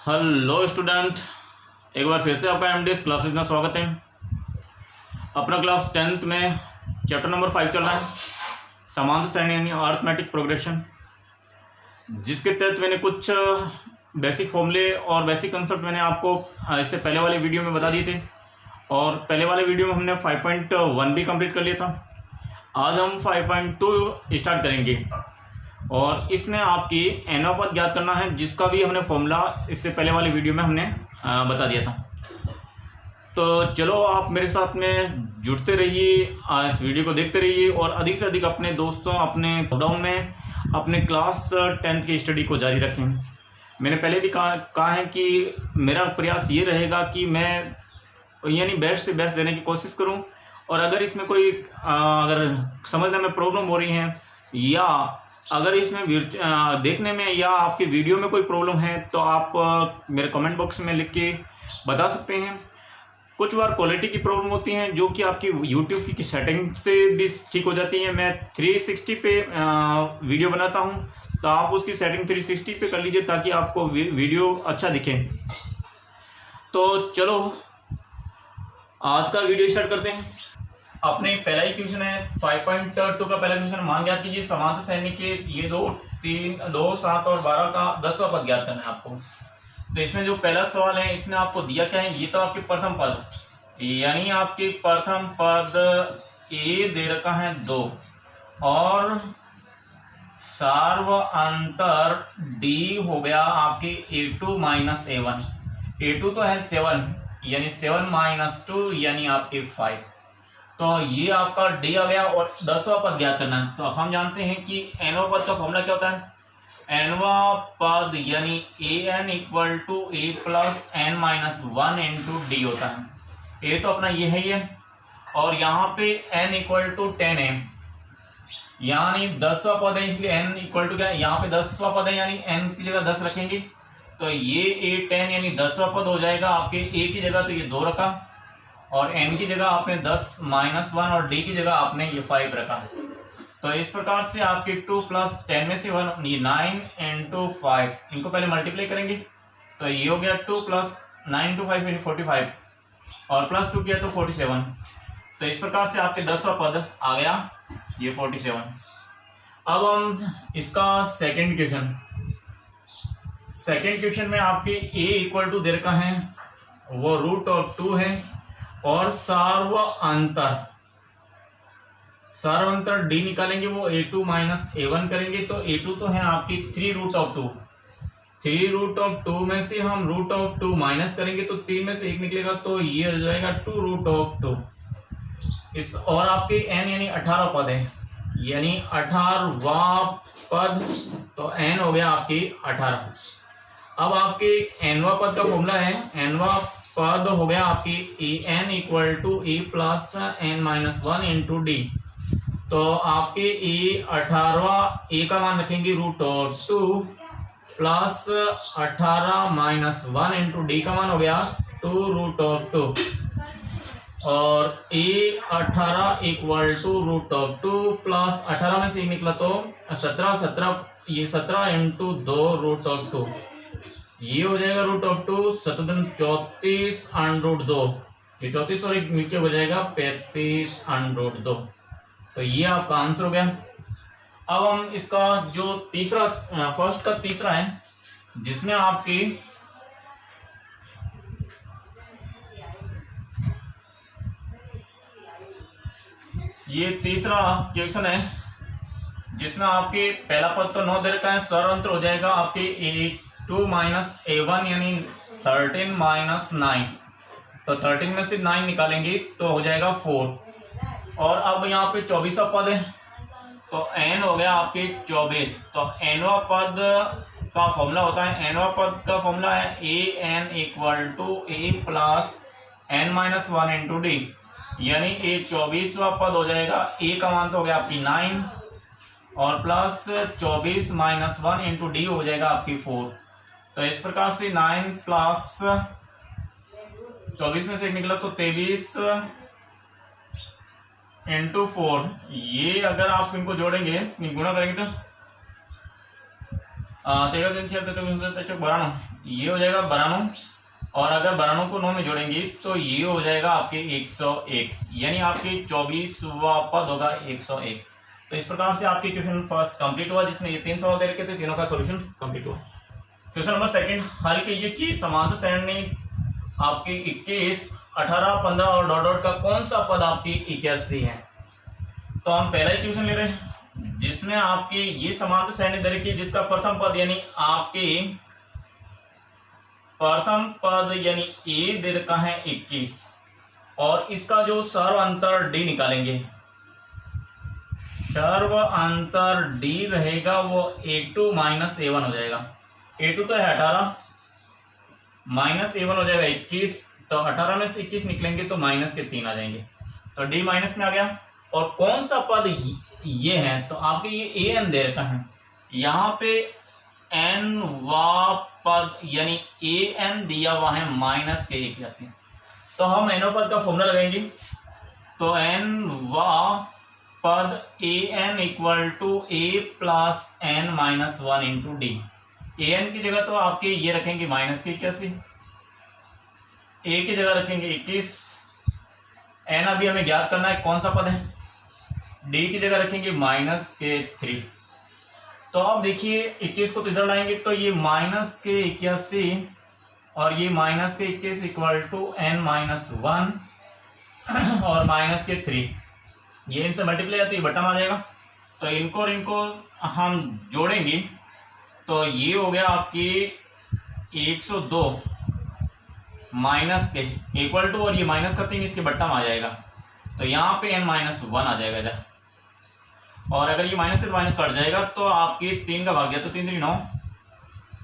Hello student, एक बार फिर से आपका एमडीएस क्लासेस में स्वागत है। अपना क्लास 10th में चैप्टर नंबर 5 चल रहा है, समांतर श्रेणी यानी अरिथमेटिक प्रोग्रेशन, जिसके तहत मैंने कुछ बेसिक फॉर्मूले और बेसिक कंसेप्ट मैंने आपको इससे पहले वाले वीडियो में बता दिए थे। और पहले वाले वीडियो में हमने 5.1 भी कंप्लीट कर लिया था। आज हम 5.2 स्टार्ट करेंगे और इसमें आपकी एनवापद ज्ञात करना है, जिसका भी हमने फॉर्मूला इससे पहले वाले वीडियो में हमने बता दिया था। तो चलो आप मेरे साथ में जुड़ते रहिए, इस वीडियो को देखते रहिए और अधिक से अधिक अपने दोस्तों, अपने लॉकडाउन में अपने क्लास 10th की स्टडी को जारी रखें। मैंने पहले भी कहा है कि मेरा प्रयास ये रहेगा कि मैं यानी बेस्ट से बेस्ट देने की कोशिश करूं। और अगर इसमें कोई अगर समझने में प्रॉब्लम हो रही है या अगर इसमें देखने में या आपके वीडियो में कोई प्रॉब्लम है तो आप मेरे कमेंट बॉक्स में लिख के बता सकते हैं। कुछ बार क्वालिटी की प्रॉब्लम होती हैं जो कि आपकी यूट्यूब की सेटिंग से भी ठीक हो जाती है। मैं 360 पे वीडियो बनाता हूं, तो आप उसकी सेटिंग 360 पे कर लीजिए ताकि आपको वीडियो अच्छा दिखे। तो चलो आज का वीडियो स्टार्ट करते हैं। अपने पहला ही क्वेश्चन है 5.2 का पहला क्वेश्चन। मान ज्ञात कीजिए समांतर श्रेणी के ये 2, 7 और 12 का 10वां पद ज्ञात करना है आपको। तो इसमें जो पहला सवाल है, इसमें आपको दिया क्या है, ये तो आपके प्रथम पद यानी आपके प्रथम पद ए दे रखा है 2 और सार्वअंतर डी हो गया आपके A2 माइनस A1। A2 तो है 7 यानी 7 माइनस 2 यानी आपके 5। तो ये आपका डी आ गया और 10वां पद ज्ञात करना है। तो हम जानते हैं कि एनवां पद का फॉर्मूला क्या होता है। एनवां पद यानी an equal to a plus n minus 1 into d होता है। ए तो अपना ये है ये, और यहाँ पे n इक्वल टू 10 है यानी 10वां पद है, इसलिए n इक्वल टू क्या है, यहाँ पे 10वां पद है यानी n की जगह 10 रखेंगे। तो ये a10 यानी 10वां पद हो जाएगा आपके a की जगह, तो ये 2 रखा और n की जगह आपने 10 माइनस 1 और d की जगह आपने ये 5 रखा। तो इस प्रकार से आपके 2 प्लस 10 में से 1 ये 9 इंटू 5, इनको पहले मल्टीप्लाई करेंगे तो ये हो गया 2 प्लस 9 इंटू 5 यानी 45 और प्लस 2 किया तो 47। तो इस प्रकार से आपके 10वां पद आ गया ये 47। अब हम इसका सेकेंड क्वेश्चन में आपके a इक्वल टू दे रखा है वो √2 है और सार्वअंतर d निकालेंगे वो A2 माइनस A1 करेंगे। तो A2 तो है आपकी 3√2, 3√2 में से हम √2 माइनस करेंगे तो 3 में से 1 निकलेगा, तो ये हो जाएगा 2√2। इस और आपके n यानी 18 पद है यानी 18वां पद, तो n हो गया आपकी 18। अब आपके nवां पद का फॉर्मूला है, nवां पद हो गया आपकी an equal to a plus n minus 1 into d. तो आपके ए 18वां ए का मान रखेंगे √2 प्लस 18 माइनस 1 इंटू डी का मान हो गया 2√2 और ए 18 इक्वल टू √2 प्लस 18 में से 1 निकला तो 17 ये 17 इंटू 2√2 ये हो जाएगा √2 34 √2, ये 34 और 1 नीचे हो जाएगा 35 √2। तो ये आपका आंसर हो गया। अब हम इसका जो तीसरा फर्स्ट का तीसरा है, जिसमें आपकी ये तीसरा क्वेश्चन है जिसमें आपके पहला पद तो 9 दे रखा है, सार्वअंतर हो जाएगा आपके A2 माइनस A1 यानी 13 माइनस 9। तो 13 में से 9 निकालेंगे तो हो जाएगा 4। और अब यहाँ पे 24वां पद है तो n हो गया आपके 24। तो nवां पद का फॉर्मूला होता है, nवां पद का फॉर्मूला है an equal to a plus n minus 1 into d यानी ये 24वां पद हो जाएगा। a का मान तो हो गया आपकी 9 और प्लस 24 माइनस 1 इंटू डी हो जाएगा आपकी 4। तो इस प्रकार से 9 प्लस 24 में से 1 निकला तो 23 इंटू 4। ये अगर आप इनको जोड़ेंगे, गुणा करेंगे तो 13 दिन चलते तो 92 ये हो जाएगा 92, और अगर 92 को 9 में जोड़ेंगे तो ये हो जाएगा आपके 101, यानी आपके 24वां पद होगा 101। तो इस प्रकार से आपके क्वेश्चन फर्स्ट कंप्लीट हुआ, जिसमें ये 3 सवाल दे रखे थे, तीनों का सॉल्यूशन कंप्लीट हुआ। क्वेश्चन नंबर सेकंड, हल कीजिए कि समांतर श्रेणी आपकी 21, 18, 15 और डॉट डॉट का कौन सा पद आपकी 81 है। तो हम पहला इक्वेशन ले रहे हैं जिसमें आपकी ये समांतर श्रेणी दे रखी है, जिसका प्रथम पद यानी आपके प्रथम पद यानी ए दे रखा है 21, और इसका जो सर्व अंतर डी निकालेंगे, सर्व अंतर डी रहेगा वो A2 माइनस A1 हो जाएगा। A2 तो है 18 माइनस A1 हो जाएगा 21, तो 18 में से 21 निकलेंगे तो माइनस के 3 आ जाएंगे, तो डी माइनस में आ गया। और कौन सा पद ये है, तो आपके ये an दे रखा है, यहाँ पे n वा पद यानी an दिया हुआ है माइनस के 81। तो हम n पद का फॉर्मूला लगाएंगे, तो n वा पद an equal to a plus n minus 1 into d. an की जगह तो आपके ये रखेंगे माइनस के 81, a की जगह रखेंगे 21, n अभी हमें ज्ञात करना है कौन सा पद है, d की जगह रखेंगे माइनस के 3। तो अब देखिए 21 को तो इधर लाएंगे तो ये माइनस के 81 और ये माइनस के 21 इक्वल टू n माइनस 1 और माइनस के 3, ये इनसे मल्टीप्लाई आती है बटन आ जाएगा। तो इनको और इनको हम जोड़ेंगे तो ये हो गया आपकी 102 माइनस के इक्वल टू, और ये माइनस का 3 इसके बट्टा में आ जाएगा, तो यहाँ पे n माइनस 1 आ जाएगा इधर। और अगर ये माइनस से माइनस कट जाएगा तो आपकी 3 का भाग गया तो 3 3 9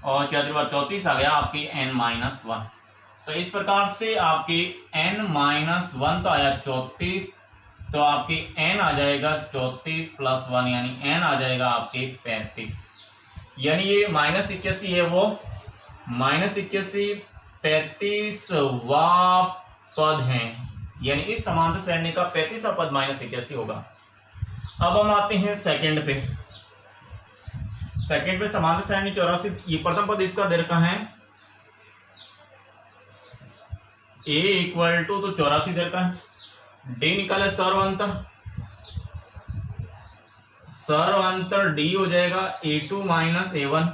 और 4 बार 34 आ गया आपकी n माइनस 1। तो इस प्रकार से आपकी n माइनस 1 तो आया 34, तो आपकी n आ जाएगा 34 प्लस 1 यानी n आ जाएगा आपकी 35, यानी ये माइनस 81 है वो माइनस 81 35वां पद है, यानी इस समांतर श्रेणी का 35वां पद माइनस 81 होगा। अब हम आते हैं सेकंड पे। सेकंड पे समांतर श्रेणी 84, ये प्रथम पद इसका दे रखा है a इक्वल टू तो 84 दे रखा है, d निकाले सर्व अंतर d हो जाएगा A2 माइनस A1।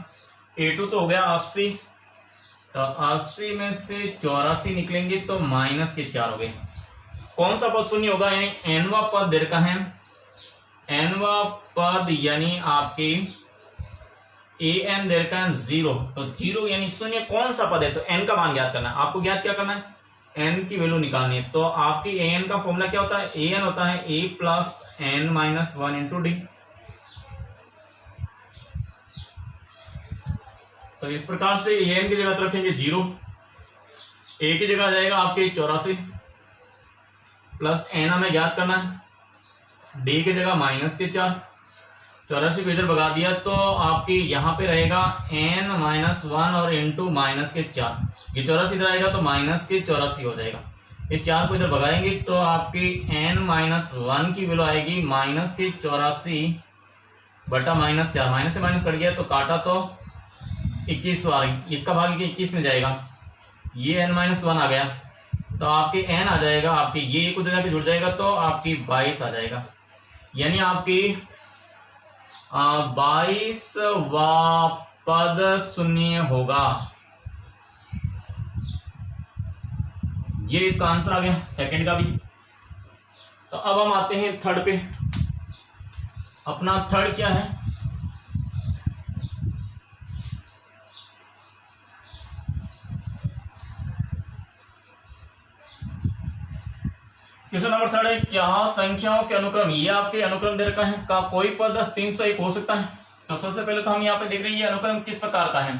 A2 तो हो गया 80, तो 80 में से 84 निकलेंगे तो माइनस के 4 हो गए। कौन सा पद शून्य होगा, यानी nवा पद दे रखा है, nवा पद यानी आपके an दे रखा है 0, तो 0 यानी शून्य कौन सा पद है, तो n का मान ज्ञात करना है। आपको ज्ञात क्या करना है, n की वैल्यू निकालनी है। तो आपकी an का फॉर्मूला क्या होता है, an होता है a plus n minus 1 into d. तो इस प्रकार से an की जगह रखेंगे 0, a की जगह आ जाएगा आपके 84 प्लस n हमें ज्ञात करना है, d की जगह माइनस के 4, 84 को इधर भगा दिया तो आपकी यहाँ पे रहेगा n माइनस 1 और इंटू माइनस के 4, ये 84 इधर आएगा तो माइनस के 84 हो जाएगा। इस 4 को इधर भगाएंगे तो आपकी n माइनस 1 की वैल्यू आएगी माइनस के 84 बटा माइनस 4, माइनस से माइनस कट गया तो काटा तो 21 आ गई, इसका भाग 21 में जाएगा, ये n माइनस 1 आ गया, तो आपकी n आ जाएगा, आपकी ये एक उधर जाके जुड़ जाएगा तो आपकी 22 आ जाएगा, यानी आपकी 22वां पद शून्य होगा। ये इसका आंसर आ गया सेकंड का भी। तो अब हम आते हैं थर्ड पे। अपना थर्ड क्या है, क्वेश्चन नंबर थर्ड है, क्या संख्याओं के अनुक्रम, ये आपके अनुक्रम दे रखा है, का कोई पद 301 हो सकता है। तो सबसे पहले तो हम यहाँ पे देख रहे हैं ये अनुक्रम किस प्रकार का है।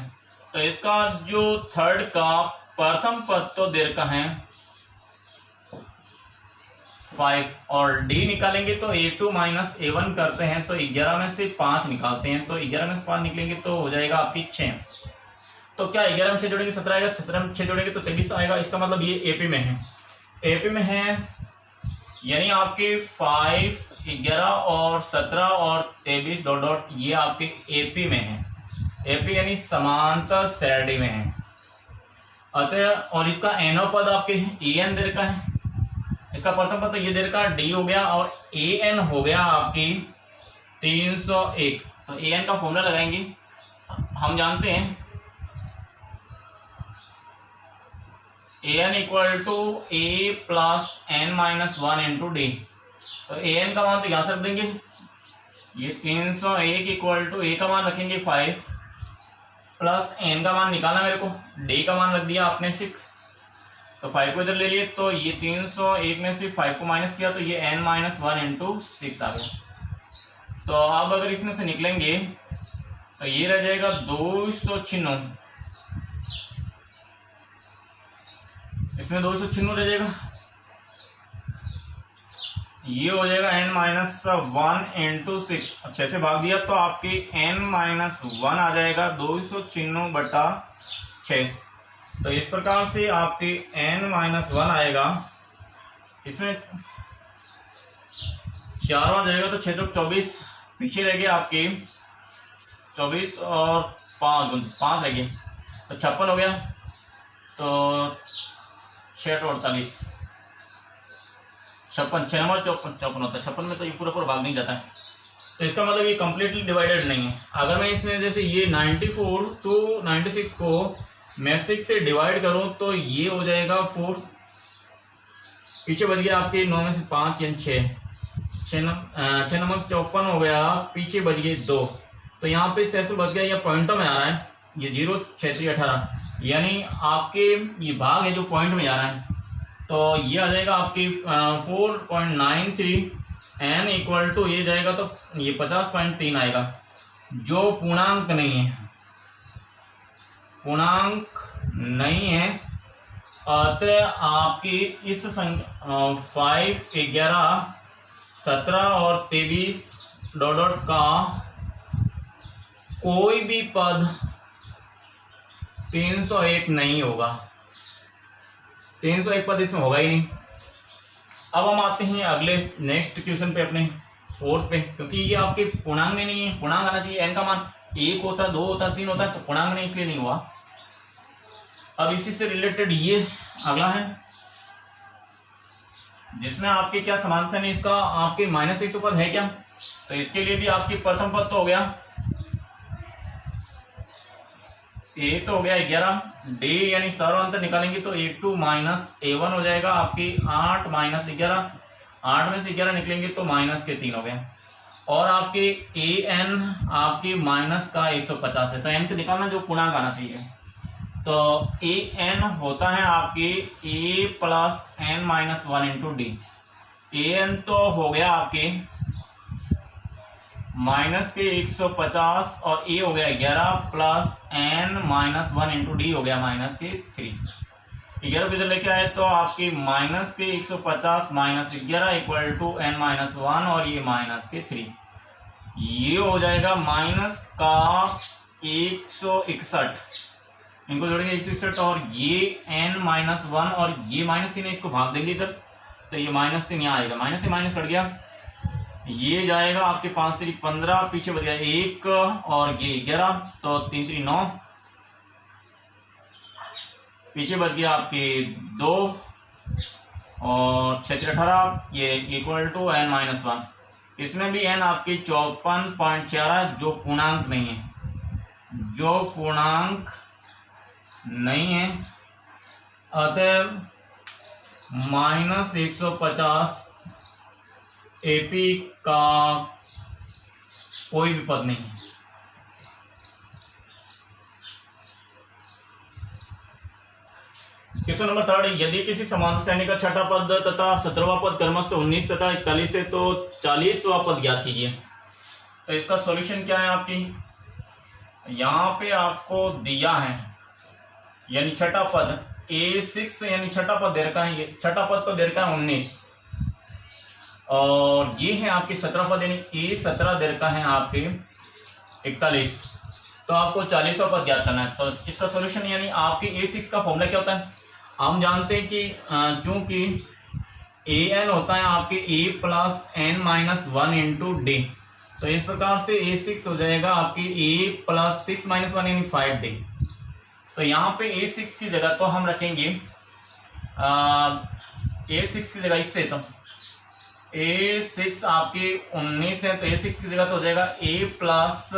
तो इसका जो थर्ड का प्रथम पद तो दे रखा है 5 और d निकालेंगे तो A2 माइनस A1 करते हैं तो 11 में से 5 निकालते हैं, तो 11 में से 5 निकलेंगे तो हो जाएगा आपकी 6। तो क्या 11 में 6 जोड़ेंगे 17 आएगा, 17 में 6 जोड़ेंगे तो 23 आएगा। इसका मतलब ये AP में है, AP में है, यानी आपके 5, 11 और 17 और 23 डॉट डॉट ये आपके AP में है। एपी यानी समांतर श्रेणी में है। अतः और इसका एनो पद आपके ए एन दे रखा है, इसका प्रथम पद तो ये दे रखा डी हो गया और ए एन हो गया आपकी 301। तो ए एन का फॉर्मूला लगाएंगे, हम जानते हैं a n equal to a plus n minus 1 into d. तो ए एन का मान तो यहाँ से रख देंगे, ये 301 इक्वल टू ए का मान रखेंगे 5 प्लस एन का मान निकालना मेरे को, डी का मान रख दिया आपने 6, तो 5 को इधर ले लिए, तो ये 301 में से 5 को माइनस किया तो ये n माइनस 1 इंटू 6 आ गया। तो अब अगर इसमें से निकलेंगे तो ये रह जाएगा 296, इसमें 296 रह जाएगा, ये हो जाएगा n माइनस 1 इंटू 6। 6 से भाग दिया तो आपकी n माइनस 1 आ जाएगा 296/6। तो इस प्रकार से आपके n माइनस 1 आएगा, इसमें 4 बार जाएगा तो 6 चौक 24, पीछे रह गया आपके 24 और 5 रह गए तो 56 हो गया, तो 6 और 48, 56, 6 नंबर 54 होता है, 56 में तो ये पूरा भाग नहीं जाता है। तो इसका मतलब ये कम्प्लीटली डिवाइडेड नहीं है। अगर मैं इसमें जैसे ये 94 टू 96 को मैं 6 से डिवाइड करूं तो ये हो जाएगा 4, पीछे बच गया आपके 9 में से 5 यानी 6 नंबर 54 हो गया, पीछे बच गए 2, तो यहाँ पे 6 से बच गया, ये पॉइंटों में आ रहा है, ये 0 6 3 18 यानी आपके ये भाग है जो पॉइंट में जा रहा है, तो ये आ जाएगा आपकी 4.93 n इक्वल टू ये जाएगा तो ये 50.3 आएगा, जो पूर्णांक नहीं है, पूर्णांक नहीं है। अतः आपकी इस संख्या 5, 11, 17 और 23 डॉट का कोई भी पद 301 नहीं होगा, 301 पद इसमें होगा ही नहीं। अब हम आते हैं अगले नेक्स्ट क्वेश्चन पे, अपने 4th पे, क्योंकि ये आपके पूर्णांक में नहीं है, पूर्णांक आना चाहिए, n का मान 1 होता, 2 होता, 3 होता, तो पूर्णांक नहीं, इसलिए नहीं हुआ। अब इसी से रिलेटेड ये अगला है जिसमें आपके क्या समान से नहीं, इसका आपके -100 पद है क्या, तो इसके लिए भी आपकी प्रथम पद तो हो गया, एक तो हो गया 11, डी यानी सर्वांतर निकालेंगे तो a2 माइनस a1 हो जाएगा आपकी 8 माइनस 11, 8 में से 11 निकलेंगे तो माइनस के 3 हो गए, और आपके an आपकी माइनस का 150 है, तो n को निकालना जो पूर्णांक आना चाहिए, तो an होता है आपकी a plus n minus 1 into d. an तो हो गया आपके माइनस के 150 और a हो गया 11 plus n minus 1 into D हो गया माइनस के 3। 11 को इधर लेके आए तो आपकी माइनस के 150 minus 11 equal to n minus 1 और ये माइनस के 3, ये हो जाएगा माइनस का 161, इनको जोड़ेंगे 161 और ये n माइनस 1 और ये -3 है, इसको भाग देंगे इधर तो ये -3 यहाँ आएगा, माइनस से माइनस कट गया, ये जाएगा आपके 5 3 15, पीछे बच गया 1 और ये 11, तो 3 3 9, पीछे बच गया आपके 2 और 6 3 18, ये इक्वल टू n माइनस 1। इसमें भी n आपकी 54.4 जो पूर्णांक नहीं है, जो पूर्णांक नहीं है, अतः -150 एपी का कोई भी पद नहीं है। क्वेश्चन नंबर 3, यदि किसी समांतर श्रेणी का छठा पद तथा 17वां पद क्रमशः 19 तथा 41 है तो 40वां पद ज्ञात कीजिए। तो इसका सॉल्यूशन क्या है, आपकी यहाँ पे आपको दिया है, यानी छठा पद A6 यानी छठा पद दे रखा है, ये छठा पद तो दे रखा है 19 और ये है आपके 17 पद यानी A17 दे रखा है आपके 41, तो आपको 40वां पद ज्ञात करना है। तो इसका सॉल्यूशन यानी आपके A6 का फॉर्मूला क्या होता है, हम जानते हैं कि चूंकि an होता है आपके a plus n minus 1 into d, तो इस प्रकार से A6 हो जाएगा आपकी A प्लस 6 माइनस 1 यानी 5D। तो यहाँ पे A6 की जगह तो हम रखेंगे A6 की जगह इससे तो A6 आपकी 19 है, तो A6 की जगह तो हो जाएगा A plus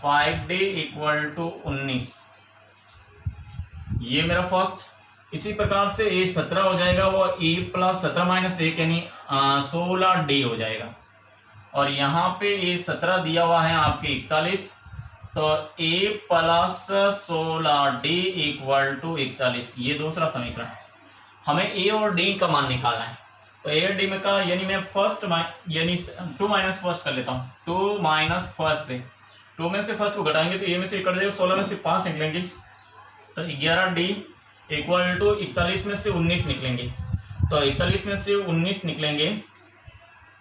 5D equal to 19, ये मेरा फर्स्ट। इसी प्रकार से A17 हो जाएगा वो A प्लस 17 माइनस 1 यानी 16D हो जाएगा। और यहाँ पे A17 दिया हुआ है आपके 41, तो A plus 16D equal to 41, ये दूसरा समीकरण। हमें A और D का मान निकालना है, तो A और D में का यानी मैं फर्स्ट यानी 2 माइनस फर्स्ट कर लेता हूँ। 2 माइनस फर्स्ट से 2 में से फर्स्ट को घटाएंगे तो A में से कट जाएगा, 16 में से 5 निकलेंगे, तो 11D इक्वल टू 41 में से 19 निकलेंगे। तो 41 में से 19 निकलेंगे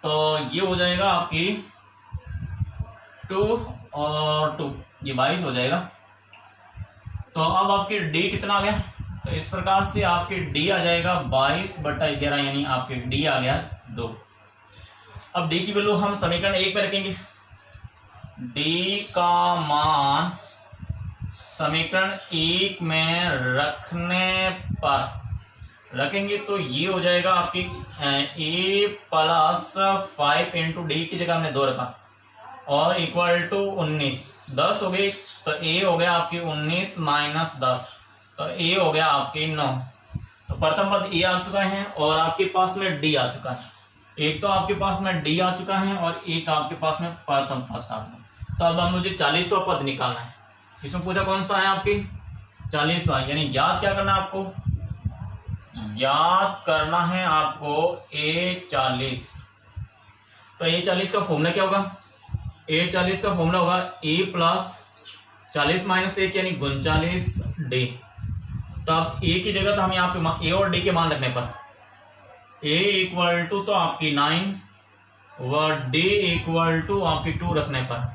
तो ये हो जाएगा आपकी 2 और 2 ये 22 हो जाएगा। तो अब आपके D कितना आ गया, तो इस प्रकार से आपके D आ जाएगा 22/11 यानी आपके D आ गया 2। अब D की वैल्यू हम समीकरण 1 में रखेंगे। D का मान समीकरण 1 में रखने पर रखेंगे तो ये हो जाएगा आपकी A प्लस 5 इंटू D की जगह हमने 2 रखा और इक्वल टू 19, 10 हो गई, तो A हो गया आपकी 19 माइनस 10, तो A हो गया आपकी 9। तो प्रथम पद A आ चुका है और आपके पास में D आ चुका है। एक तो आपके पास में D आ चुका है और एक आपके पास में प्रथम पद आ चुका। तो अब हम मुझे 40वां पद निकालना है। इसमें पूछा कौन सा है आपकी 40वां, यानी याद क्या करना है आपको, याद करना है आपको A40। तो A40 का फॉर्मूला क्या होगा, A40 का फॉर्मूला होगा A प्लस 40 माइनस 1 यानी 39D। तो अब A की जगह तो हम यहाँ पे A और D के मान रखने पर A इक्वल टू तो आपकी 9 व D इक्वल टू आपकी 2 रखने पर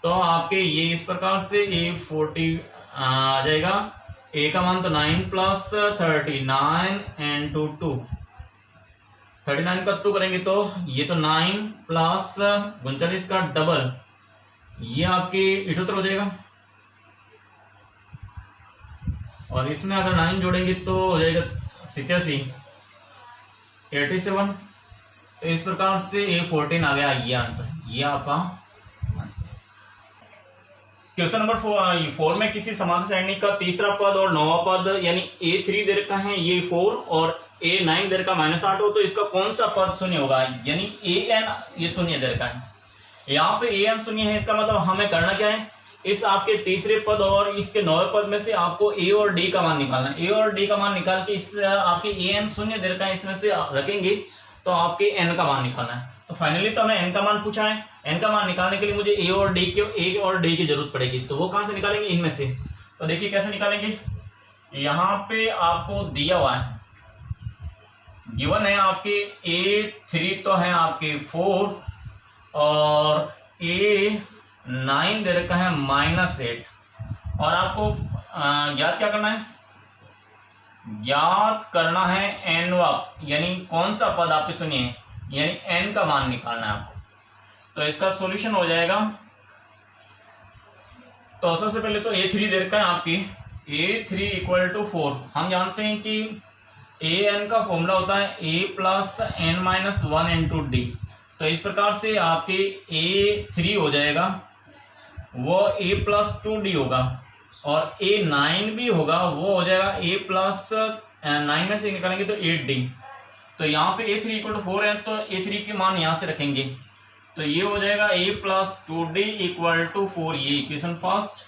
तो आपके ये इस प्रकार से A40 आ जाएगा। A का मान तो 9 प्लस 39 एंड 2 39 का 2 करेंगे तो ये तो 9 प्लस 39 का डबल, ये आपके 78 हो जाएगा। और इसमें अगर 9 जोड़ेंगे तो हो जाएगा 87 87। तो इस प्रकार से A14 आ गया ये आंसर, ये आपका क्वेश्चन नंबर 4 में किसी समांतर सारणी का तीसरा पद और 9वां पद यानी A3 दे रखा है, ये 4 और A9 दे रखा -8 हो, तो इसका कौन सा पद शून्य होगा, यानी AN ये शून्य दे रखा है। यहाँ पे AN शून्य है, इसका मतलब हमें करना क्या है, इस आपके तीसरे पद और इसके 9वें पद में से आपको A और D का मान निकालना है। A और D का मान निकाल के इस आपके AN शून्य दे रखा है, इसमें से रखेंगे तो आपके N का मान निकालना है। तो फाइनली तो हमें N का मान पूछा है, N का मान निकालने के लिए मुझे A और D की जरूरत पड़ेगी। तो वो कहाँ से निकालेंगे, इनमें से। तो देखिए कैसे निकालेंगे, यहाँ पे आपको दिया हुआ है, गिवन है आपके A3 तो है आपके 4 और A9 दे रखा है -8। और आपको याद क्या करना है, याद करना है N यानी कौन सा पद आपके सुनिए, यानी N का मान निकालना है आपको। तो इसका सॉल्यूशन हो जाएगा, तो सबसे पहले तो A3 दे रखा है आपकी A3 इक्वल टू 4। हम जानते हैं कि AN का फॉर्मूला होता है A plus N-1 into D। तो इस प्रकार से आपके A3 हो जाएगा वो A प्लस 2D होगा और A9 भी होगा, वो हो जाएगा A प्लस 9 में से निकालेंगे तो 8D। तो यहाँ पे A3 इक्वल टू 4 है, तो A3 के मान यहाँ से रखेंगे तो ये हो जाएगा A plus 2D equal to 4, ये इक्वेशन फर्स्ट।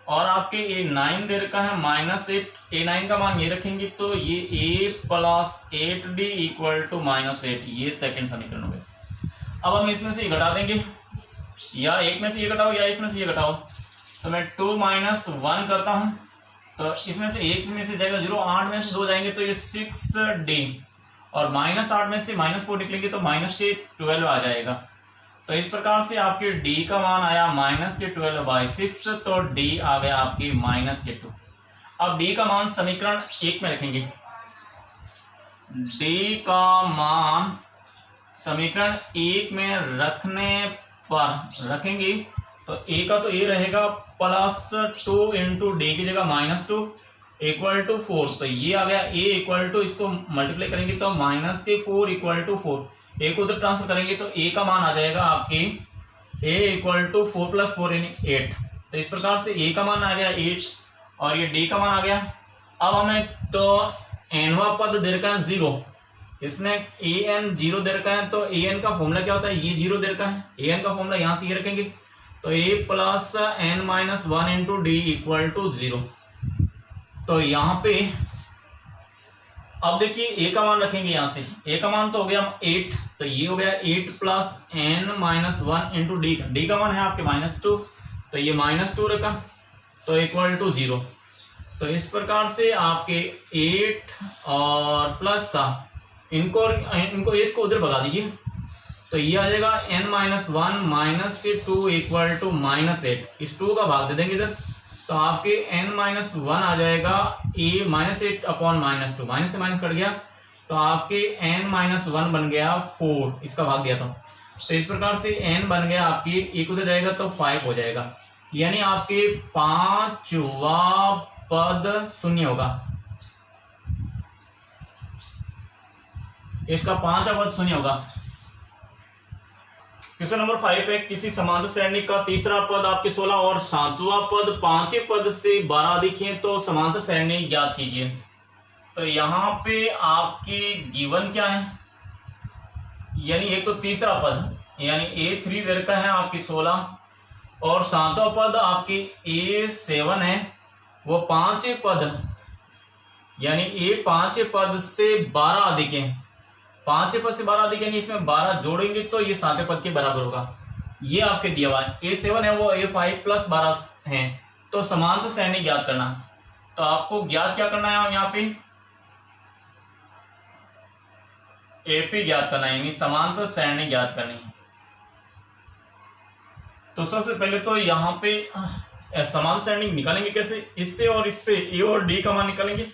और आपके A9 दे रखा है -8, A9 का मान ये रखेंगे तो ये A plus 8D equal to -8, ये सेकेंड समीकरण हो गया। अब हम इसमें से ये घटा देंगे, या एक में से ये घटाओ या इसमें से ये घटाओ। तो मैं 2 - 1 करता हूँ, तो इसमें से एक में से जाएगा 0, 8 में से 2 जाएंगे तो ये 6D और -8 में से -4 निकलेंगे तो -12 आ जाएगा। तो इस प्रकार से आपके D का मान आया -12/6, तो D आ गया आपकी -2। अब D का मान समीकरण 1 में रखेंगे। D का मान समीकरण 1 में रखने पर रखेंगे तो ए का तो ए रहेगा +2 इंटू डी की जगह -2 इक्वल टू 4। तो ये आ गया ए इक्वल टू, इसको मल्टीप्लाई करेंगे तो -4 इक्वल टू 4। ए को उधर ट्रांसफर करेंगे तो ए का मान आ जाएगा आपके ए इक्वल टू 4 + 4 यानी 8। तो इस प्रकार से ए का मान आ गया 8 और ये डी का मान आ गया। अब हमें तो एनवा पद दे रखा है 0, इसमें ए एन 0 दे रखा है। तो ए एन का फॉर्मूला क्या होता है, ये 0 दे रखा है। ए एन का फॉर्मूला यहाँ से ये रखेंगे तो a plus n minus 1 into d equal to 0। तो यहाँ पे अब देखिए ए का मान रखेंगे, यहाँ से ए का मान तो हो गया 8, तो ये हो गया 8 plus n minus 1 into d का, डी का मान है आपके -2, तो ये -2 रखा तो इक्वल टू 0। तो इस प्रकार से आपके 8 और प्लस का इनको 8 को उधर भगा दीजिए तो ये आ जाएगा n-1 -2 इक्वल टू -8। इस 2 का भाग दे देंगे इधर तो आपके n-1 आ जाएगा ए -8 अपॉन -2, माइनस से माइनस कट गया तो आपके n-1 बन गया 4, इसका भाग दिया था। तो इस प्रकार से n बन गया आपकी, एक उधर जाएगा तो 5 हो जाएगा, यानी आपके 5वां पद शून्य होगा। इसका 5वां पद शून्य होगा। क्वेश्चन नंबर 5 है, किसी समांतर श्रेणी का तीसरा पद आपके 16 और 7वां पद 5वें पद से 12 अधिक है तो समांतर श्रेणी ज्ञात कीजिए। तो यहाँ पे आपके गिवन क्या है, यानी एक तो तीसरा पद यानी A3 दे रखा है आपकी 16 और 7वां पद आपकी A7 है, वो 5वें पद यानी A5वें पद से 12 अधिक है। 5वें पद से 12 अधिक यानी इसमें 12 जोड़ेंगे तो ये 7वें पद के बराबर होगा। ये आपके दिया हुआ है, A7 है वो A5 + 12 है। तो समांतर श्रेणी ज्ञात करना, तो आपको ज्ञात क्या करना है, यहाँ पे AP ज्ञात करना है, यानी समांतर श्रेणी ज्ञात करनी है। तो सबसे पहले तो यहाँ पे समांतर श्रेणी निकालेंगे कैसे, इससे और इससे A और D का मान निकालेंगे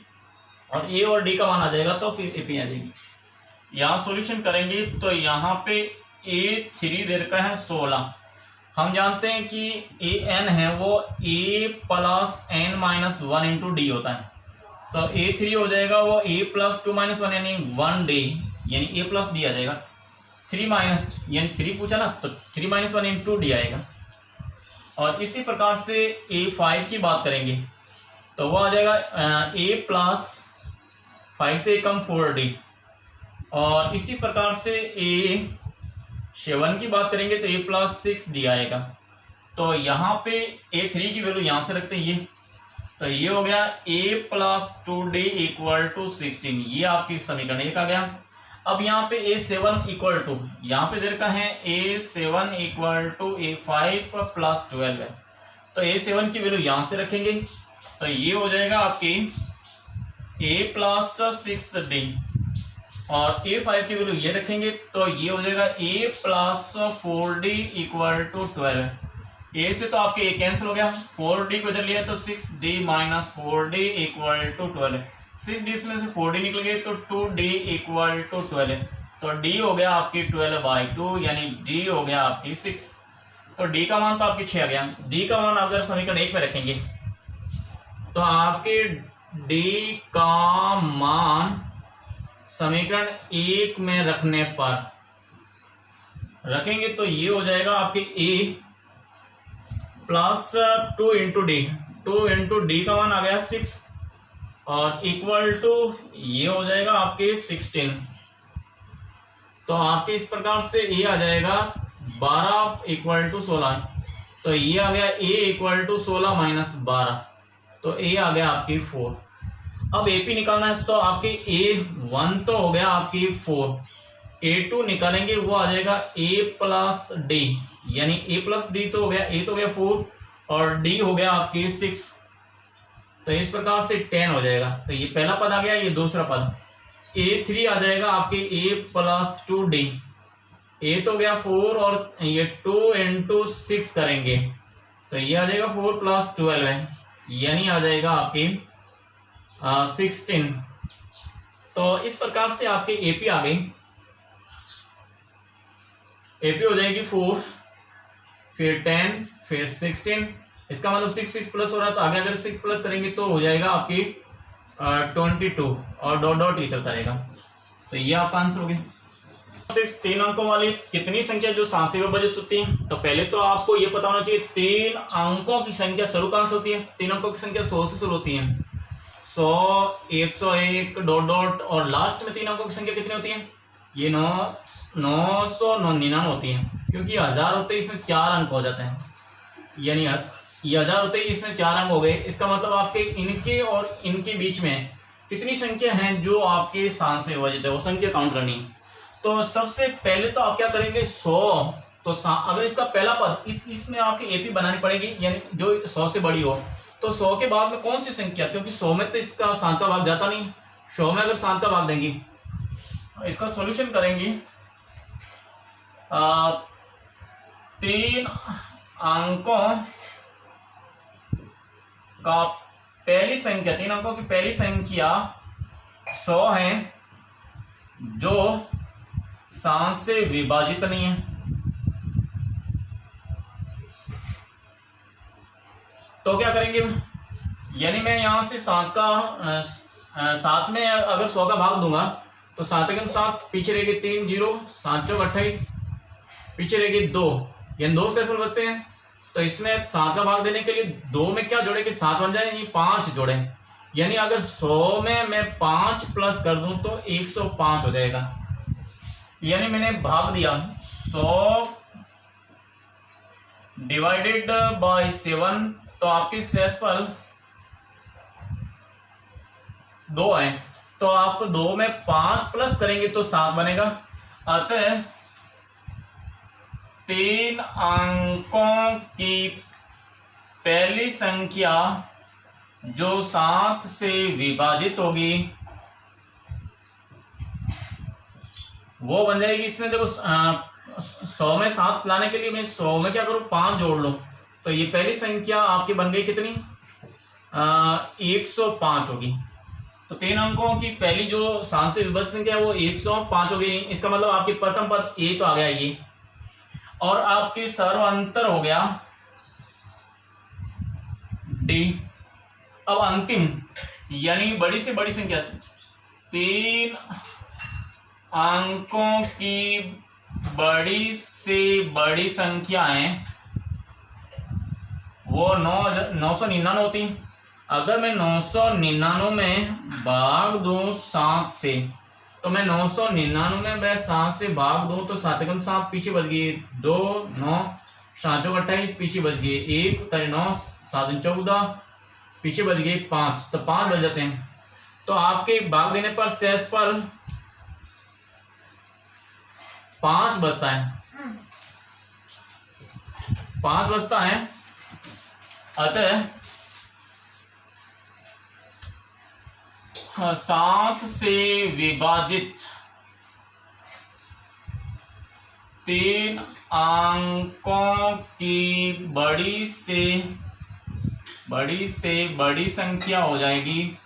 और A और D का मान आ जाएगा तो फिर AP आ जाएगी। यहाँ सॉल्यूशन करेंगे तो यहाँ पे A3 दे रखा है 16, हम जानते हैं कि AN है वो A plus n-1 into d होता है। तो A3 हो जाएगा वो A + 2 - 1 यानी 1 D, यानी A + D आ जाएगा। 3 माइनस यानी 3 पूछा ना, तो 3 - 1 इंटू डी आएगा। और इसी प्रकार से A5 की बात करेंगे तो वो आ जाएगा A + 5 से कम 4D। और इसी प्रकार से A7 की बात करेंगे तो A + 6D आएगा। तो यहाँ पे A3 की वैल्यू यहाँ से रखते हैं ये, तो ये हो गया A + 2D इक्वल टू 16, ये आपकी समीकरण 1 आ गया। अब यहाँ पे A7 इक्वल टू, यहाँ पे दे रखा है A7 इक्वल टू A5 + 12 है, तो A7 की वैल्यू यहाँ से रखेंगे तो ये हो जाएगा आपकी A + 6D और A5 की वैल्यू ये रखेंगे तो ये हो जाएगा A + 4D equal to 12। A से तो आपके A कैंसिल हो गया, 4D को इधर लिया तो 6D - 4D equal to 12। 6D में से 4D निकल गए तो 2D इक्वल टू 12। तो D हो गया आपकी 12/2 यानी D हो गया आपकी 6। तो D का मान तो आपकी 6 आ गया। D का मान अगर समीकरण 1 में रखेंगे तो आपके D का मान समीकरण 1 में रखने पर रखेंगे तो ये हो जाएगा आपके A + 2 into D, 2 into d का मान आ गया 6 और इक्वल टू ये हो जाएगा आपके 16। तो आपके इस प्रकार से A आ जाएगा 12 इक्वल टू 16, तो ये आ गया A इक्वल टू 16 - 12, तो A आ गया आपकी 4। अब AP निकालना है तो आपके A1 तो हो गया आपकी 4, A2 निकालेंगे वो आ जाएगा A + D, यानी A + D तो हो गया, A तो हो गया 4 और D हो गया आपकी 6, तो इस प्रकार से 10 हो जाएगा। तो ये पहला पद आ गया, ये दूसरा पद A3 आ जाएगा आपके A + 2D, A तो हो गया 4 और ये 2 इंटू 6 करेंगे तो ये आ जाएगा 4 + 12 है, यानी आ जाएगा आपकी 16। तो इस प्रकार से आपके AP आ गई। AP हो जाएगी 4, फिर 10, फिर 16। इसका मतलब 6 प्लस हो रहा है, तो आगे अगर 6 प्लस करेंगे तो हो जाएगा आपकी 22 और डॉट डॉट ये चलता रहेगा। तो ये आपका आंसर हो गया। 3 अंकों वाली कितनी संख्या जो 7 से विभाजित होती है? तो पहले तो आपको ये पता होना चाहिए 3 अंकों की संख्या शुरू कहां से होती है। 3 अंकों की संख्या 100 से शुरू होती है। 100, 101, डॉट डॉट, और लास्ट में 3 अंकों की संख्या कितनी होती है? ये 999 होती है, क्योंकि 1000 होते ही इसमें 4 अंक हो जाते हैं, यानी ये 1000 होते ही इसमें 4 अंक हो गए। इसका मतलब आपके इनके और इनके बीच में कितनी संख्या है जो आपके 7 से विभाजित है, वो संख्या काउंट करनी है। तो सबसे पहले तो आप क्या करेंगे, 100। तो अगर इसका पहला पद इसमें आपकी एपी बनानी पड़ेगी, यानी जो 100 से बड़ी हो। तो 100 के बाद में कौन सी संख्या, क्योंकि 100 में तो इसका 7 का भाग जाता नहीं। 100 में अगर 7 का भाग देंगे, इसका सॉल्यूशन करेंगे। 3 अंकों का पहली संख्या, 3 अंकों की पहली संख्या 100 है जो 7 से विभाजित नहीं है। तो क्या करेंगे, यानी मैं यहां से 7 में अगर 100 का भाग दूंगा तो 7 के 7 पीछे रहेगी 3 0, 7 चौक 28, पीछे रहेगी 2, यानी 2 से बचते हैं। तो इसमें 7 का भाग देने के लिए 2 में क्या जोड़े कि 7 बन जाए, ये 5 जोड़े, यानी अगर 100 में मैं 5 प्लस कर दूं तो 105 हो जाएगा। यानी मैंने भाग दिया 100 डिवाइडेड बाय 7, तो आपकी शेषफल 2 है। तो आप 2 में 5 प्लस करेंगे तो 7 बनेगा। अतः 3 अंकों की पहली संख्या जो 7 से विभाजित होगी वो बन जाएगी। इसमें देखो 100 में 7 लाने के लिए मैं 100 में क्या करूं, 5 जोड़ लूं। तो ये पहली संख्या आपकी बन गई कितनी, 105 होगी। तो 3 अंकों की पहली जो 7 से विभाजित संख्या है वो 105 हो गई। इसका मतलब आपकी प्रथम पद ए तो आ गया ये, और आपकी सर्वांतर हो गया डी। अब अंतिम यानी बड़ी से बड़ी संख्या, 3 अंकों की बड़ी से बड़ी संख्याएं वो 999 होती। अगर मैं 999 में भाग दूं 7 से, तो मैं 999 में मैं 7 से भाग दूं तो 7 कम 7 पीछे बच गई 2, 9, 7 चौक 28 पीछे बच गए 1, 9, 7 14 पीछे बच गए 5, तो 5 बच जाते हैं। तो आपके भाग देने पर शेष पर 5 बचता है, 5 बचता है। अतः 7 से विभाजित 3 अंकों की बड़ी से बड़ी संख्या हो जाएगी,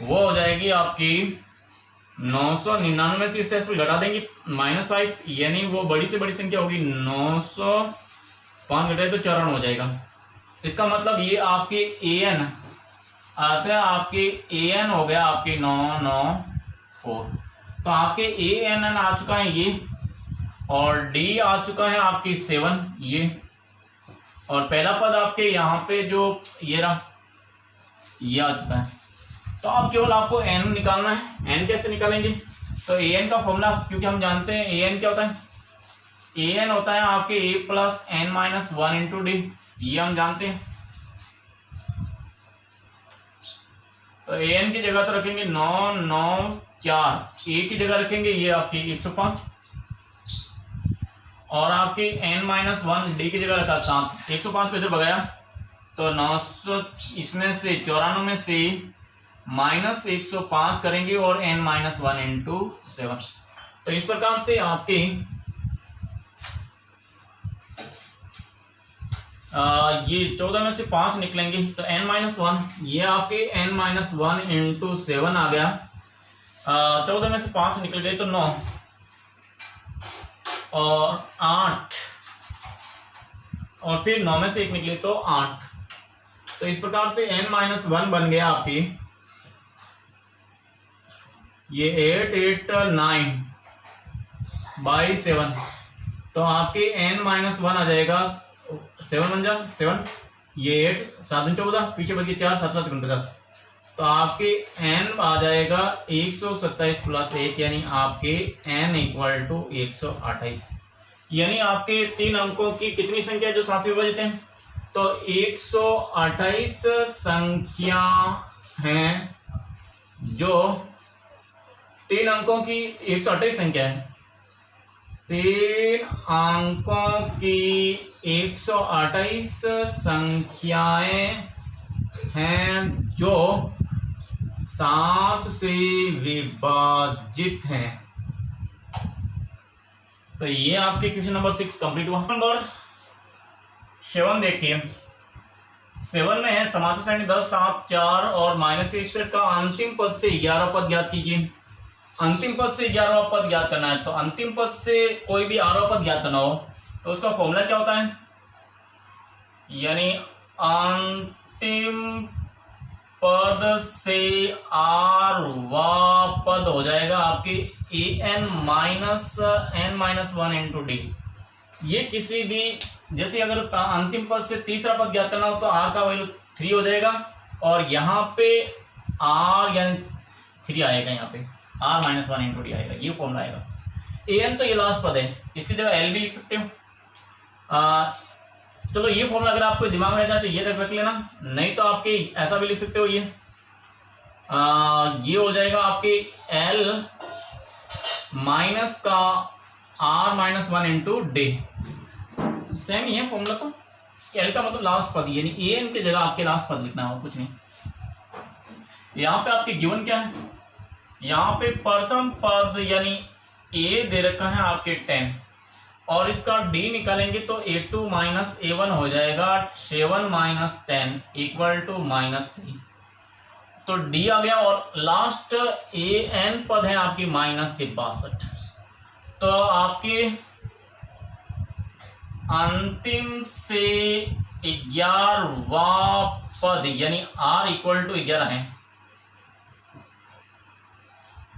वो हो जाएगी आपकी 999 में से शेषफल घटा देंगे -5, यानी वो बड़ी से बड़ी संख्या होगी 905 घटाए तो 54 हो जाएगा। इसका मतलब ये आपके an आता है, आपके an हो गया आपके 994। तो आपके an आ चुका है ये, और d आ चुका है आपकी 7 ये, और पहला पद आपके यहाँ पे जो ये रहा ये आ चुका है। तो अब केवल आपको n निकालना है। n कैसे निकालेंगे, तो an का फॉर्मूला, क्योंकि हम जानते हैं an क्या होता है, an होता है आपके a plus n minus 1 into D, ये हम जानते हैं। तो an की जगह तो रखेंगे 994, a की जगह रखेंगे ये आपकी 105, और आपकी n माइनस 1 डी की जगह रखा 7। 105 को इधर भगाया तो 900, इसमें से 94 में से माइनस 105 करेंगे और n माइनस 1 इंटू 7। तो इस प्रकार से आपके ये 14 में से 5 निकलेंगे, तो n माइनस 1, ये आपके n माइनस 1 इंटू 7 आ गया। 14 में से 5 निकल गए तो 9, और 8 और फिर 9 में से 1 निकले तो 8। तो इस प्रकार से n-1 बन गया आपकी ये 8 8 9/7। तो आपके n-1 आ जाएगा 7 बन जा 7, ये 8 7 दूनी 14, पीछे बच गए 4 7 7 49। तो आपके n आ जाएगा 127 + 1, यानी आपके n = 128। यानी आपके 3 अंकों की कितनी संख्या जो 7 से विभाजित है? तो 128 संख्या हैं जो 3 अंकों की 128 संख्या है। 3 अंकों की 128 संख्याएं हैं जो 7 से विभाजित हैं। तो ये आपके क्वेश्चन नंबर 6 कंप्लीट हुआ। नंबर 7 देखिए, 7 में है समांतर सारणी 10 7 4 और -61 का अंतिम पद से 11 पद ज्ञात कीजिए। अंतिम पद से 11वां पद ज्ञात करना है। तो अंतिम पद से कोई भी 8वां पद ज्ञात करना हो तो उसका फॉर्मूला क्या होता है? यानी अंतिम पद से 8वां पद हो जाएगा आपकी an - n-1 × d। ये किसी भी, जैसे अगर अंतिम पद से तीसरा पद ज्ञात करना हो तो r का वैल्यू 3 हो जाएगा और यहाँ पे r यानी 3 आएगा, यहाँ पे r - 1 × d आएगा। ये फॉर्मूला आएगा। an तो ये लास्ट पद है, इसकी जगह l भी लिख सकते हो। चलो ये फॉर्मूला अगर आपको दिमाग में रह जाए तो ये रख लेना, नहीं तो आपके ऐसा भी लिख सकते हो। ये हो जाएगा आपके l माइनस का r - 1 × d। सेम ही है फॉर्मूला। तो l का मतलब लास्ट पद, यानी an की जगह आपके लास्ट पद लिखना हो, कुछ नहीं। यहाँ पे आपके गिवन क्या है? यहाँ पे प्रथम पद यानी a दे रखा है आपके 10 और इसका d निकालेंगे तो a2 - a1 हो जाएगा 7 - 10 = -3। तो d आ गया और लास्ट an पद है आपकी -62। तो आपके अंतिम से 11वां पद यानी r = 11 है,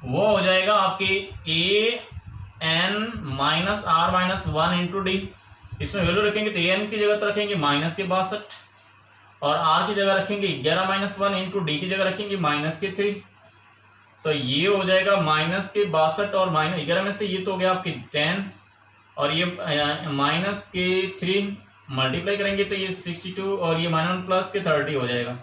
वो हो जाएगा आपके an - r - 1 × d। इसमें वैल्यू रखेंगे तो an की जगह तो रखेंगे -62 और r की जगह रखेंगे 11 - 1 × d की जगह रखेंगे -3। तो ये हो जाएगा -62 और -11 में से ये तो हो गया आपके 10 और ये -3 मल्टीप्लाई करेंगे तो ये 62 और ये -+30 हो जाएगा।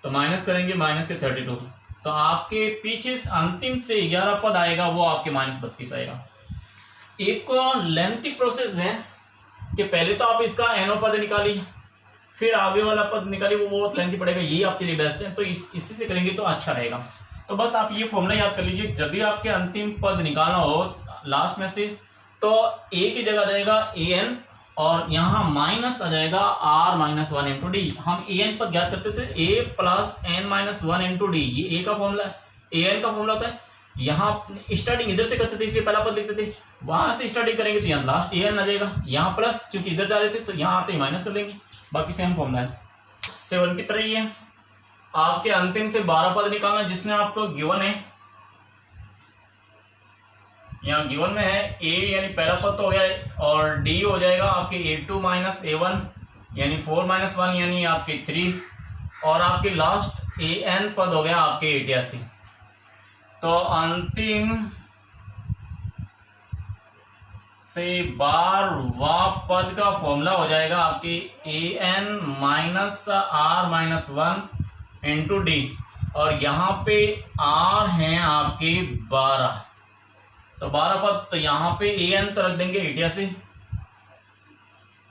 तो माइनस करेंगे -32। तो आपके पीछे अंतिम से 11 पद आएगा, वो आपके -32 आएगा। एक लेंथी प्रोसेस है कि पहले तो आप इसका एनो पद निकालिए, फिर आगे वाला पद निकालिए, वो बहुत लेंथी पड़ेगा। ये आपके लिए बेस्ट है, तो इसी से करेंगे तो अच्छा रहेगा। तो बस आप ये फॉर्मूला याद कर लीजिए, जब भी आपके अंतिम पद निकालना हो लास्ट में से, तो a की जगह आ जाएगा an और यहाँ माइनस आ जाएगा r - 1 × d। हम an पद ज्ञात करते थे a + n - 1 × d, ये a का फॉर्मूला है, an का फॉर्मूला होता है। यहाँ स्टार्टिंग इधर से करते थे इसलिए पहला पद लिखते थे, वहां से स्टार्टिंग करेंगे तो यहाँ लास्ट an आ जाएगा, यहाँ प्लस क्योंकि इधर जा रहे थे तो यहाँ आते ही माइनस कर देंगे। बाकी सेम फॉर्मूला है। 7 की तरह ही है, आपके अंतिम से 12 पद निकालना जिसने आपको गिवन है। यहाँ गिवन में है a यानी पहला पद तो हो गया और d हो जाएगा आपके a2 - a1 यानी 4 - 1 यानी आपके 3 और आपके लास्ट an पद हो गया आपके 88। तो अंतिम से 12वां पद का फॉर्मूला हो जाएगा आपके an - r - 1 × d और यहाँ पे r हैं आपके 12। तो 12 पद, तो यहाँ पे an तो रख देंगे 88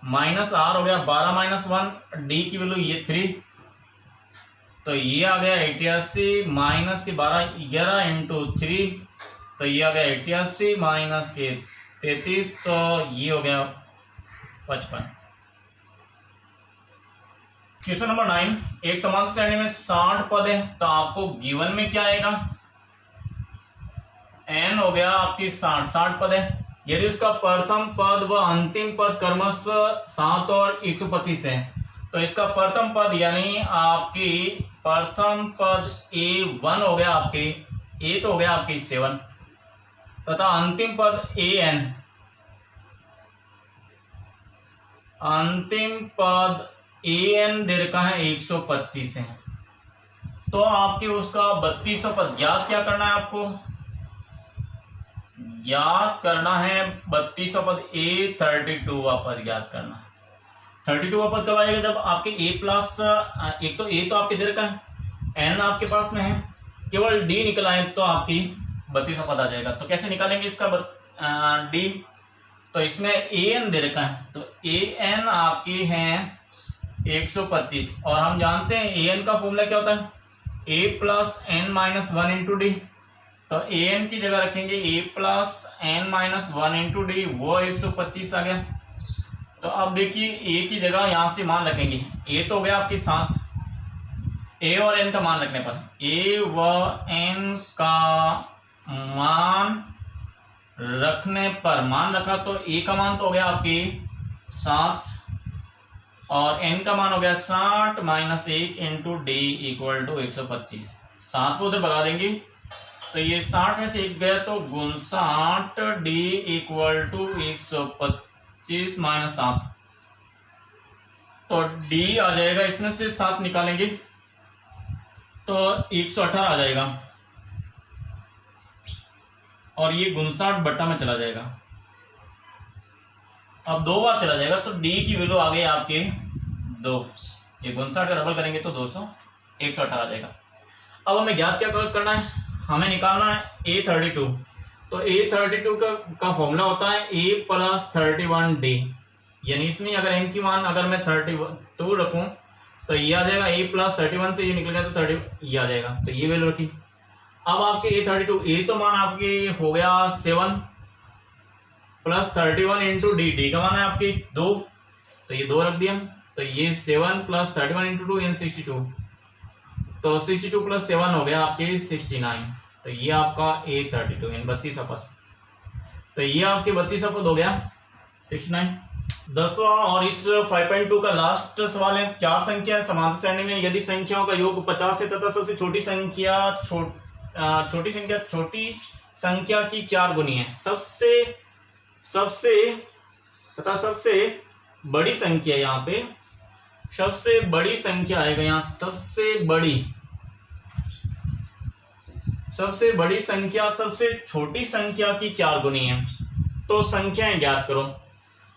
माइनस r हो गया 12 - 1, d की वैल्यू ये 3, तो ये आ गया 88 माइनस के 12 11 × 3, तो ये आ गया 88 माइनस के 33, तो ये हो गया 55। क्वेश्चन नंबर 9, एक समांतर श्रेणी में 60 पद है, तो आपको गिवन में क्या आएगा? n हो गया आपकी 60 पद है, यदि उसका प्रथम पद व अंतिम पद क्रमशः 7 और 125 है, तो इसका प्रथम पद यानी आपकी प्रथम पद A1 हो गया, आपके A तो हो गया आपकी 7, तथा अंतिम पद AN, अंतिम पद AN दे रखा है 125 है। तो आपके उसका 32वां पद ज्ञात क्या करना है, आपको ज्ञात करना है 32वां पद A32वां पद ज्ञात करना है। 32वां पद कब आएगा, जब आपके A प्लस एक तो A तो आपके दे रखा है, N आपके पास में है, केवल D निकल आए तो आपकी 32वां पद आ जाएगा। तो कैसे निकालेंगे इसका D, तो इसमें AN दे रखा है, तो AN आपकी है 125 और हम जानते हैं AN का फॉर्मूला क्या होता है, A plus N minus 1 into d. तो AN की जगह रखेंगे A plus N minus 1 into D, वो 125 आ गया। तो अब देखिए A की जगह यहाँ से मान रखेंगे, A तो हो गया आपके 7, A और N का मान रखने पर A व N का मान रखने पर मान रखा तो A का मान तो हो गया आपके 7 और N का मान हो गया 60 minus 1 into d equal to 125। 7 को उधर भगा देंगे तो ये 60 में से 1 गया तो 59 डी इक्वल टू 125 माइनस 7, तो डी आ जाएगा, इसमें से 7 निकालेंगे तो 118 आ जाएगा और ये 59 बट्टा में चला जाएगा। अब 2 बार चला जाएगा तो डी की वैल्यू आ गई आपके 2, ये 59 का डबल करेंगे तो 118 आ जाएगा। अब हमें ज्ञात क्या करना है, हमें निकालना है A32। तो A32 का फॉर्मूला होता है A प्लस 31D, यानी इसमें अगर n की मान अगर मैं 32 रखूं तो ये आ जाएगा, A प्लस 31 से ये निकल गया तो 30 ये आ जाएगा, तो ये वैल्यू रखी। अब आपके A32 A तो मान आपके हो गया 7 प्लस 31 इंटू डी का मान है आपकी 2, तो ये 2 रख दिया, तो ये 7 प्लस 31 इंटू 2 यानी 62, तो 62 प्लस 7 हो गया आपके 69, तो ये आपका A32 यानी 32वां पद। तो ये आपके 32वां पद हो गया 69। 10वां और इस 5.2 का लास्ट सवाल है। 4 संख्या समांतर श्रेणी में यदि संख्याओं का योग 50 है तथा सबसे छोटी संख्या की 4 गुनी है, सबसे बड़ी संख्या, यहाँ पे सबसे बड़ी संख्या आएगा, यहाँ सबसे बड़ी संख्या सबसे छोटी संख्या की 4 गुनी है, तो संख्याएं ज्ञात करो।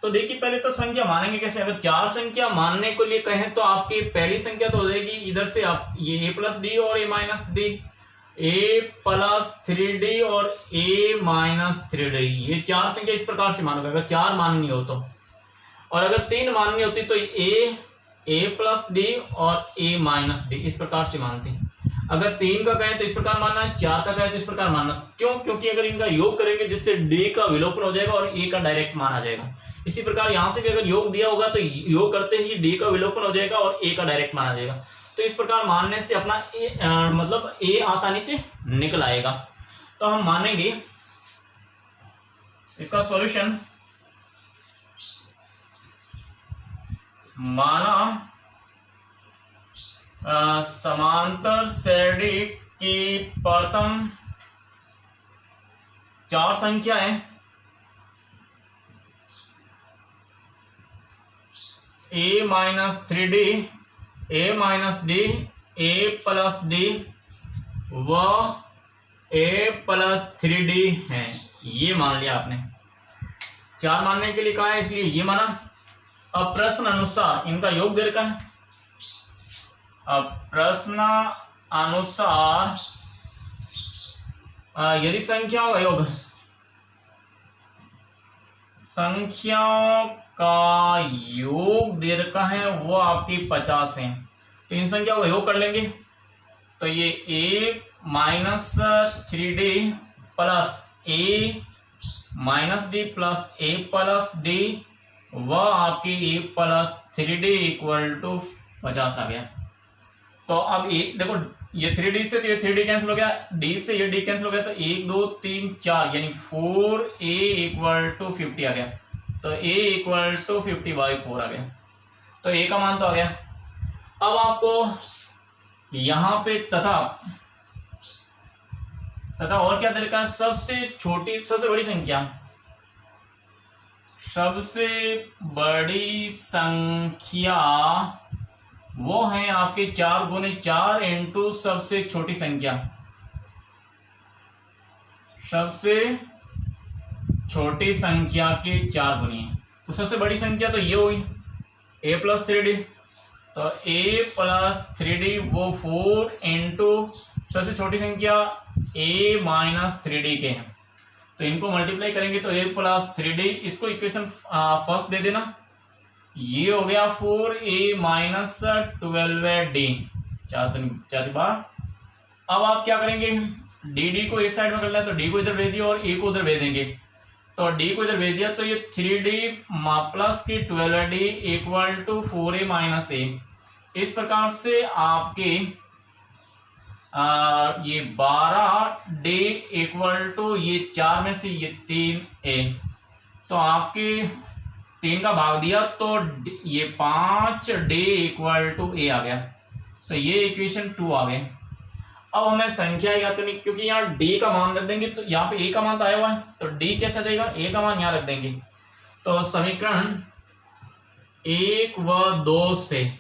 तो देखिए पहले तो संख्या मानेंगे कैसे, अगर 4 संख्या मानने को लिए कहें तो आपकी पहली संख्या तो हो जाएगी इधर से आप ये A प्लस डी और A minus D, A plus 3D और A माइनस 3D, ये 4 संख्या इस प्रकार से मानोगे अगर 4 माननी हो तो। और अगर 3 माननी होती तो A प्लस डी और A माइनस डी इस प्रकार से मानते। अगर 3 का कहें तो इस प्रकार मानना है, 4 का कहें तो इस प्रकार मानना। क्यों? क्योंकि अगर इनका योग करेंगे जिससे D का विलोपन हो जाएगा और A का डायरेक्ट मान आ जाएगा। इसी प्रकार यहां से भी अगर योग दिया होगा तो योग करते ही D का विलोपन हो जाएगा और A का डायरेक्ट मान आ जाएगा। तो इस प्रकार मानने से अपना मतलब A आसानी से निकल आएगा। तो हम मानेंगे इसका सॉल्यूशन, माना समांतर श्रेणी की प्रथम 4 संख्याएं A minus 3D, A minus D, A plus d व A प्लस 3D है, ये मान लिया आपने। 4 मानने के लिए कहा है इसलिए ये माना। अब प्रश्न अनुसार इनका योग दे रखा है। अब प्रश्न अनुसार यदि संख्याओं का योग दे रखा है वो आपकी 50 है, तो इन संख्याओं का योग कर लेंगे। तो ये A minus 3D plus A minus d plus A plus d व आपकी A plus 3D equal to 50 आ गया। तो अब एक देखो, ये 3D से तो ये 3D कैंसिल हो गया, D से ये D कैंसिल हो गया, तो 1 2 3 4 यानी 4A इक्वल टू 50 आ गया। तो A इक्वल टू 50/4 आ गया। तो A का मान तो आ गया। अब आपको यहां पे तथा और क्या तरीका है, सबसे छोटी सबसे बड़ी संख्या, सबसे बड़ी संख्या वो है आपके 4 गुने 4 इंटू सबसे छोटी संख्या, सबसे छोटी संख्या के 4 गुनी है। तो सबसे बड़ी संख्या तो ये हुई a प्लस 3d, तो a प्लस 3d वो 4 इंटू सबसे छोटी संख्या a माइनस 3d के हैं, तो इनको मल्टीप्लाई करेंगे तो a प्लस 3d, इसको इक्वेशन फर्स्ट दे देना, ये हो गया 4a माइनस 12d, 4 बार। अब आप क्या करेंगे, dd को एक साइड में कर लें, तो d को इधर भेज दिया और a को उधर भेज देंगे, तो d को इधर भेज दिया, तो ये 3d प्लस की 12d equal to 4a minus a। इस प्रकार से आपके ये 12d इक्वल टू ये 4 में से ये 3a, तो आपके 3 का भाग दिया तो ये 5d इक्वल टू a आ गया। तो ये इक्वेशन 2 आ गए। अब हमें संख्या या तो नहीं, क्योंकि यहाँ d का मान रख देंगे, तो यहाँ पे a का मान तो आया हुआ है, तो d कैसे जाएगा, a का मान यहाँ रख देंगे। तो समीकरण 1 व 2 से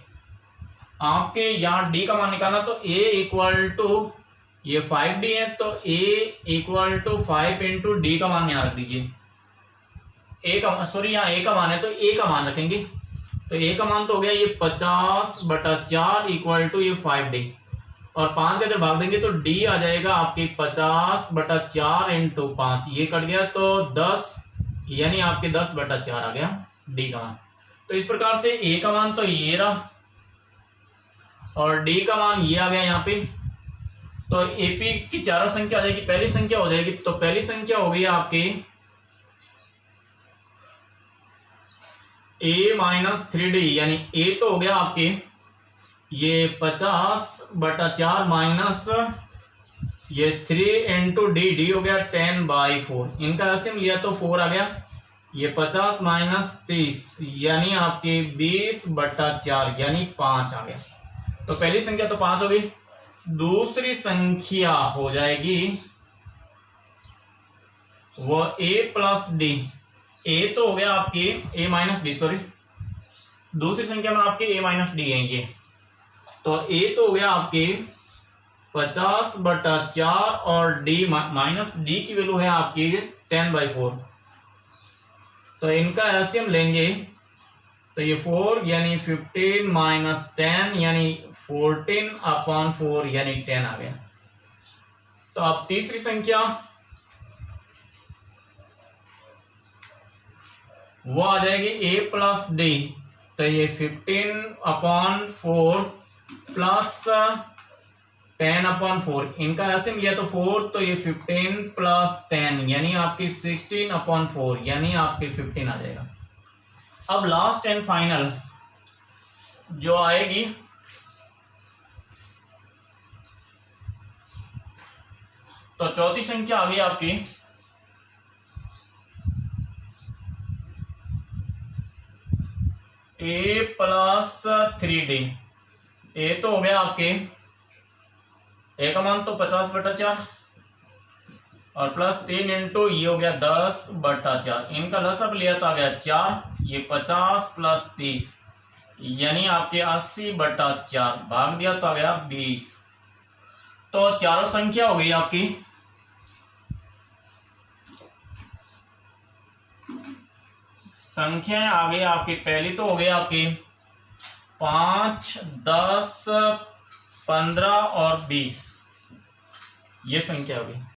आपके यहाँ d का मान निकालना, तो a इक्वल टू ये 5d है, तो a equal to 5 into d का मान यहाँ रख दीजिए। a का सॉरी यहाँ a का मान है, तो a का मान रखेंगे, तो a का मान तो हो गया ये 50/4 इक्वल टू ये 5d, और 5 का इधर भाग देंगे तो d आ जाएगा आपके 50/4 इंटू 5, ये कट गया तो 10, यानी आपके 10/4 आ गया d का मान। तो इस प्रकार से a का मान तो ये रहा और d का मान ये आ गया यहाँ पे। तो AP की चारों संख्या आ जाएगी, पहली संख्या हो जाएगी, तो पहली संख्या हो गई आपके a माइनस 3d, यानी a तो हो गया आपके ये 50/4 माइनस ये 3 इंटू डी हो गया 10/4, इनका एलसीएम लिया तो 4 आ गया, ये 50 माइनस 30 यानी आपके 20/4 यानी 5 आ गया। तो पहली संख्या तो 5 हो गई, दूसरी संख्या हो जाएगी वो a प्लस डी, a तो हो गया आपके a माइनस डी, सॉरी दूसरी संख्या में आपके a माइनस डी है ये, तो a तो हो गया आपके 50/4 और d माइनस डी की वैल्यू है आपकी 10/4, तो इनका एलसीएम लेंगे तो ये 4 यानी 15 माइनस 10 यानी 14/4 यानी 10 आ गया। तो अब तीसरी संख्या वो आ जाएगी a प्लस डी, तो ये 15/4 प्लस 10/4, इनका एलसीएम लिया तो 4, तो ये 15 प्लस 10 यानी आपकी 16/4 यानी आपके 15 आ जाएगा। अब लास्ट एंड फाइनल जो आएगी तो चौथी संख्या आ गई आपकी a प्लस 3d, a तो हो गया आपके a का मान तो 50/4 और प्लस 3 इंटू ये हो गया 10/4, इनका लसअप लिया तो आ गया 4, ये 50 प्लस 30 यानी आपके 80/4, भाग दिया तो आ गया 20। तो चारों संख्या हो गई आपकी संख्याएं आ गई आपकी, पहली तो हो गई आपकी 5, 10, 15 और 20, ये संख्या हो गई।